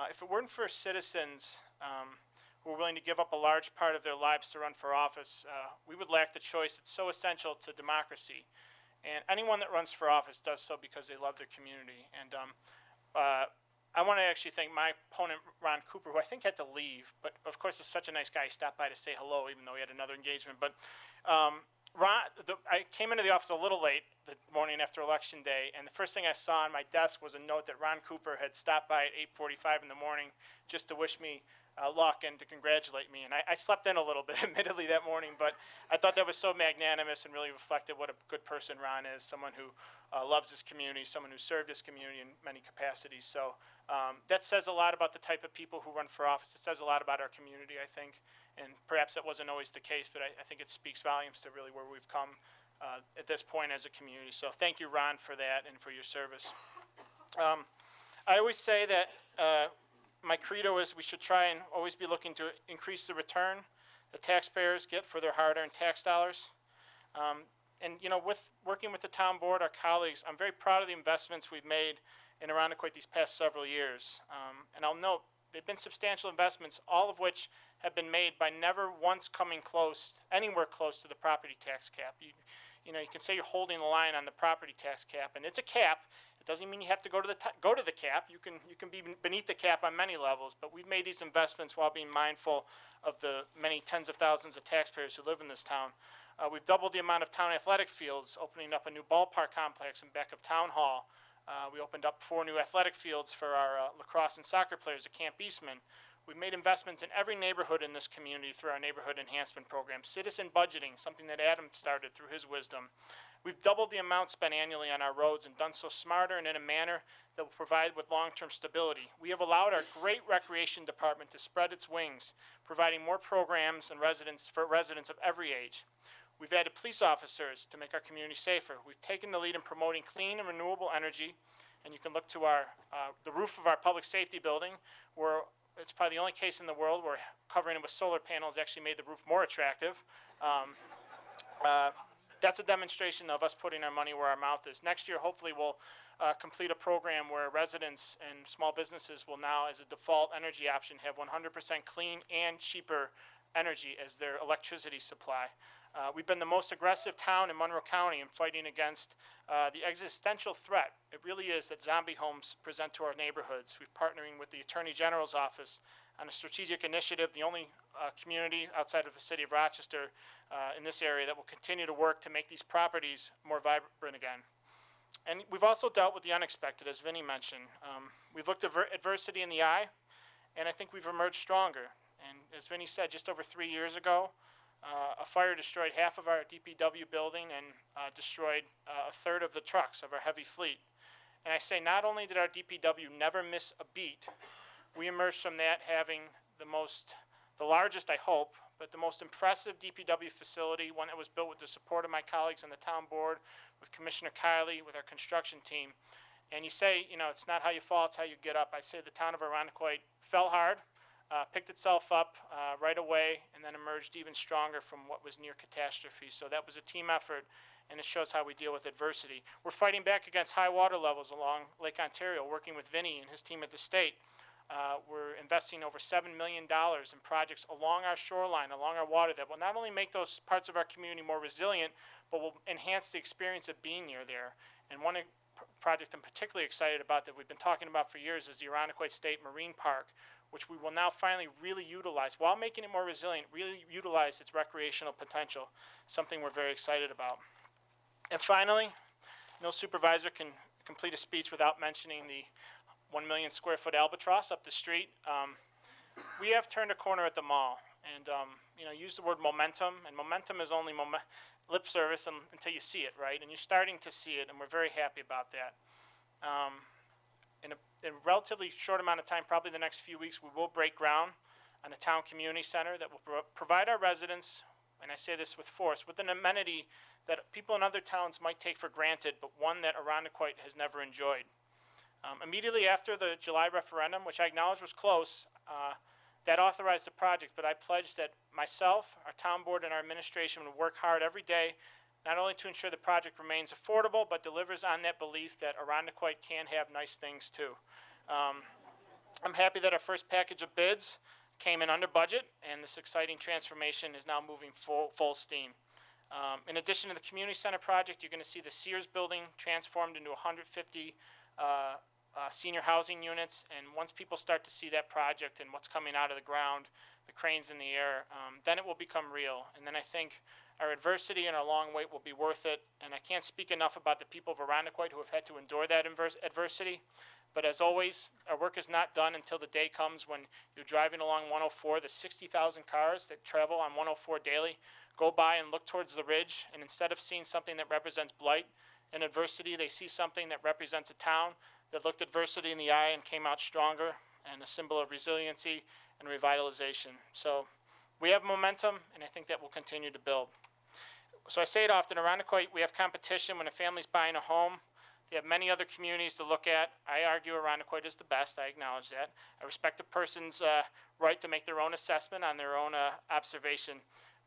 If it weren't for citizens who are willing to give up a large part of their lives to run for office, we would lack the choice that's so essential to democracy. And anyone that runs for office does so because they love their community. And I want to actually thank my opponent, Ron Cooper, who I think had to leave, but of course is such a nice guy. He stopped by to say hello, even though he had another engagement. But I came into the office a little late the morning after Election Day, and the first thing I saw on my desk was a note that Ron Cooper had stopped by at 8:45 in the morning just to wish me luck and to congratulate me. And I slept in a little bit, admittedly, that morning, but I thought that was so magnanimous and really reflected what a good person Ron is, someone who loves his community, someone who served his community in many capacities. So that says a lot about the type of people who run for office. It says a lot about our community, I think, and perhaps that wasn't always the case, but I think it speaks volumes to really where we've come at this point as a community. So thank you, Ron, for that and for your service. I always say that my credo is we should try and always be looking to increase the return the taxpayers get for their hard-earned tax dollars. With working with the town board, our colleagues, I'm very proud of the investments we've made in Irondequoit these past several years. And I'll note, they've been substantial investments, all of which have been made by never once coming anywhere close to the property tax cap. You can say you're holding the line on the property tax cap, and it's a cap. It doesn't mean you have to go to the cap. You can be beneath the cap on many levels, but we've made these investments while being mindful of the many tens of thousands of taxpayers who live in this town. We've doubled the amount of town athletic fields, opening up a new ballpark complex in back of Town Hall. We opened up 4 new athletic fields for our lacrosse and soccer players at Camp Eastman. We've made investments in every neighborhood in this community through our neighborhood enhancement program. Citizen budgeting, something that Adam started through his wisdom. We've doubled the amount spent annually on our roads and done so smarter and in a manner that will provide with long-term stability. We have allowed our great recreation department to spread its wings, providing more programs and for residents of every age. We've added police officers to make our community safer. We've taken the lead in promoting clean and renewable energy, and you can look to the roof of our public safety building, where it's probably the only case in the world where covering it with solar panels actually made the roof more attractive. That's a demonstration of us putting our money where our mouth is. Next year, hopefully, we'll complete a program where residents and small businesses will now, as a default energy option, have 100% clean and cheaper energy as their electricity supply. We've been the most aggressive town in Monroe County in fighting against the existential threat. It really is that zombie homes present to our neighborhoods. We're partnering with the Attorney General's office on a strategic initiative, the only community outside of the city of Rochester in this area that will continue to work to make these properties more vibrant again. And we've also dealt with the unexpected, as Vinny mentioned. We've looked adversity in the eye, and I think we've emerged stronger. And as Vinny said, just over 3 years ago, a fire destroyed half of our DPW building and destroyed a third of the trucks of our heavy fleet. And I say not only did our DPW never miss a beat, we emerged from that having the largest, I hope, but the most impressive DPW facility, one that was built with the support of my colleagues on the town board, with Commissioner Kiley, with our construction team. And you say, it's not how you fall, it's how you get up. I say the town of Irondequoit fell hard, picked itself up right away, and then emerged even stronger from what was near catastrophe. So that was a team effort, and it shows how we deal with adversity. We're fighting back against high water levels along Lake Ontario, working with Vinny and his team at the state. We're investing over $7 million in projects along our shoreline, along our water, that will not only make those parts of our community more resilient, but will enhance the experience of being near there. And one project I'm particularly excited about that we've been talking about for years is the Irondequoit State Marine Park, which we will now finally really utilize, while making it more resilient, really utilize its recreational potential, something we're very excited about. And finally, no supervisor can complete a speech without mentioning the 1 million square foot albatross up the street. We have turned a corner at the mall, and use the word momentum, and momentum is only lip service until you see it, right? And you're starting to see it, and we're very happy about that. In a relatively short amount of time, probably the next few weeks, we will break ground on a town community center that will provide our residents, and I say this with force, with an amenity that people in other towns might take for granted, but one that Irondequoit has never enjoyed. Immediately after the July referendum, which I acknowledge was close, that authorized the project, but I pledged that myself, our town board, and our administration would work hard every day, not only to ensure the project remains affordable, but delivers on that belief that Irondequoit can have nice things too. I'm happy that our first package of bids came in under budget, and this exciting transformation is now moving full steam. In addition to the community center project, you're going to see the Sears building transformed into 150 senior housing units, and once people start to see that project and what's coming out of the ground, the cranes in the air, then it will become real. And then I think our adversity and our long wait will be worth it. And I can't speak enough about the people of Irondequoit who have had to endure that adversity. But as always, our work is not done until the day comes when you're driving along 104. The 60,000 cars that travel on 104 daily go by and look towards the ridge, and instead of seeing something that represents blight and adversity, they see something that represents a town that looked adversity in the eye and came out stronger, and a symbol of resiliency and revitalization. So we have momentum, and I think that will continue to build. So I say it often, Irondequoit, we have competition when a family's buying a home. They have many other communities to look at. I argue Irondequoit is the best. I acknowledge that. I respect a person's right to make their own assessment on their own observation.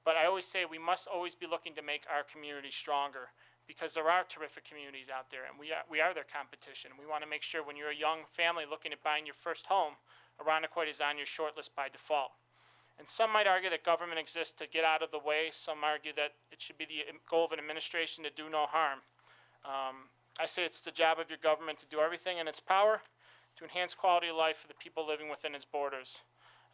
But I always say we must always be looking to make our community stronger, because there are terrific communities out there, and we are their competition. We want to make sure when you're a young family looking at buying your first home, Irondequoit is on your short list by default. And some might argue that government exists to get out of the way. Some argue that it should be the goal of an administration to do no harm. I say it's the job of your government to do everything in its power to enhance quality of life for the people living within its borders.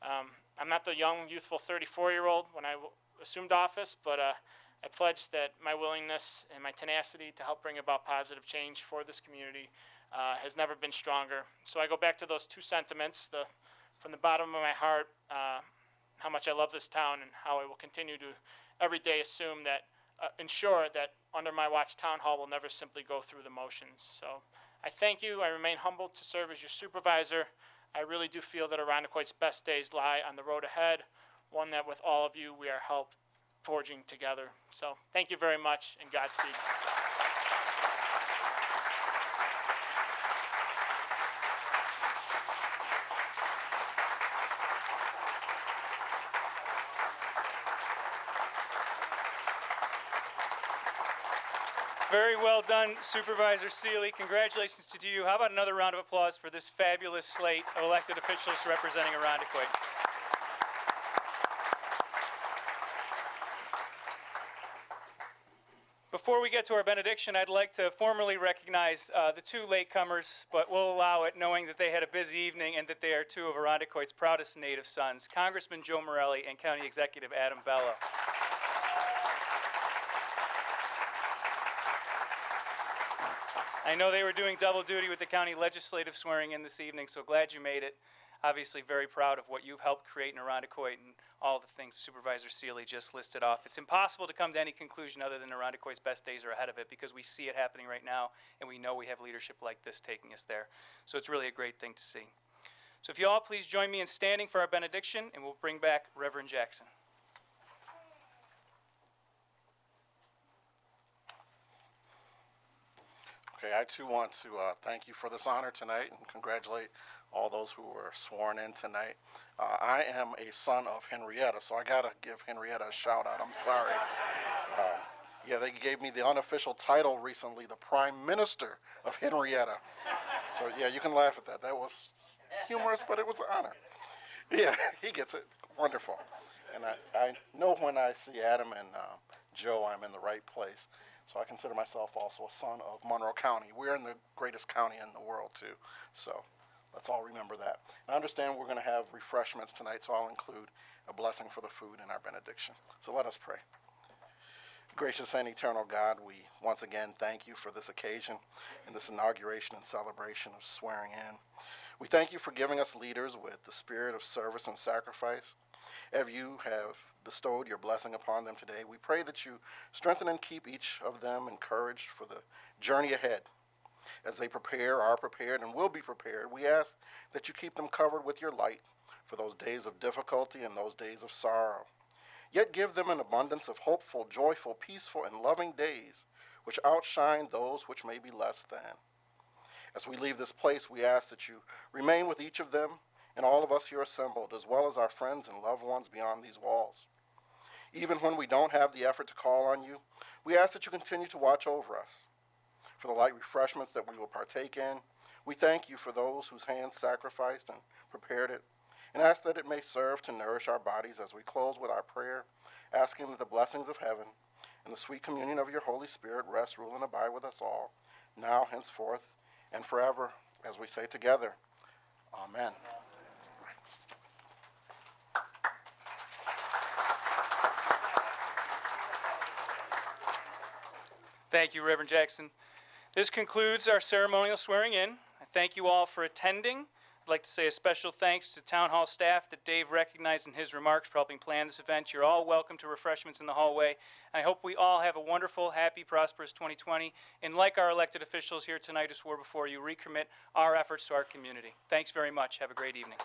I'm not the young, youthful 34-year-old when I assumed office, but I pledge that my willingness and my tenacity to help bring about positive change for this community has never been stronger. So I go back to those two sentiments, from the bottom of my heart, how much I love this town, and how I will continue to every day ensure that under my watch, Town Hall will never simply go through the motions. So I thank you. I remain humbled to serve as your supervisor. I really do feel that Irondequoit's best days lie on the road ahead, one that with all of you we are helped forging together. So thank you very much, and Godspeed. Very well done, Supervisor Seeley. Congratulations to you. How about another round of applause for this fabulous slate of elected officials representing Irondequoit? before we get to our benediction, I'd like to formally recognize the two latecomers, but we'll allow it knowing that they had a busy evening and that they are two of Irondequoit's proudest native sons, Congressman Joe Morelli and County Executive Adam Bello. I know they were doing double duty with the county legislative swearing in this evening, so glad you made it. Obviously very proud of what you've helped create in Irondequoit and all the things Supervisor Seeley just listed off. It's impossible to come to any conclusion other than Irondequoit's best days are ahead of it because we see it happening right now and we know we have leadership like this taking us there. So it's really a great thing to see. So if you all please join me in standing for our benediction and we'll bring back Reverend Jackson. Okay, I too want to thank you for this honor tonight and congratulate all those who were sworn in tonight. I am a son of Henrietta, so I gotta give Henrietta a shout out. I'm sorry. Yeah, they gave me the unofficial title recently, the Prime Minister of Henrietta. So yeah, you can laugh at that. That was humorous, but it was an honor. Yeah, he gets it. Wonderful. And I know when I see Adam and Joe, I'm in the right place. So I consider myself also a son of Monroe County. We're in the greatest county in the world, too. So let's all remember that. And I understand we're going to have refreshments tonight, so I'll include a blessing for the food in our benediction. So let us pray. Gracious and eternal God, we once again thank you for this occasion and this inauguration and celebration of swearing in. We thank you for giving us leaders with the spirit of service and sacrifice. As you have bestowed your blessing upon them today, we pray that you strengthen and keep each of them encouraged for the journey ahead. As they prepare, are prepared, and will be prepared, we ask that you keep them covered with your light for those days of difficulty and those days of sorrow. Yet give them an abundance of hopeful, joyful, peaceful, and loving days which outshine those which may be less than. As we leave this place, we ask that you remain with each of them and all of us here assembled, as well as our friends and loved ones beyond these walls. Even when we don't have the effort to call on you, we ask that you continue to watch over us. For the light refreshments that we will partake in, we thank you for those whose hands sacrificed and prepared it, and ask that it may serve to nourish our bodies as we close with our prayer, asking that the blessings of heaven and the sweet communion of your Holy Spirit rest, rule, and abide with us all, now, henceforth, and forever, as we say together, Amen. Thank you, Reverend Jackson. This concludes our ceremonial swearing in. I thank you all for attending. I'd like to say a special thanks to Town Hall staff that Dave recognized in his remarks for helping plan this event. You're all welcome to refreshments in the hallway. I hope we all have a wonderful, happy, prosperous 2020. And like our elected officials here tonight who swore before you, recommit our efforts to our community. Thanks very much. Have a great evening.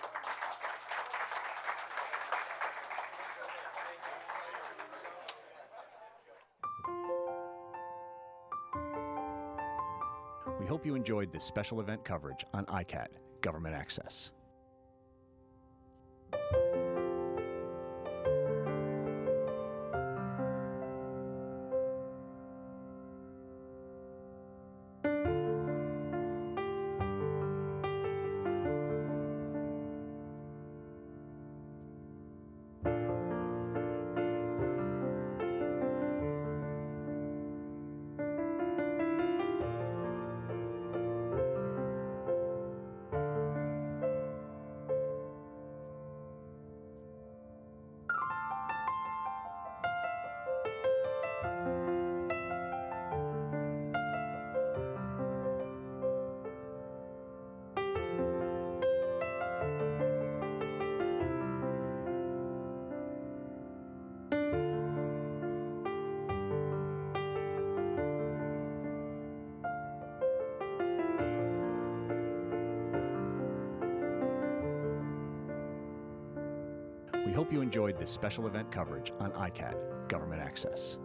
We hope you enjoyed this special event coverage on ICAT Government Access. We hope you enjoyed this special event coverage on ICAT Government Access.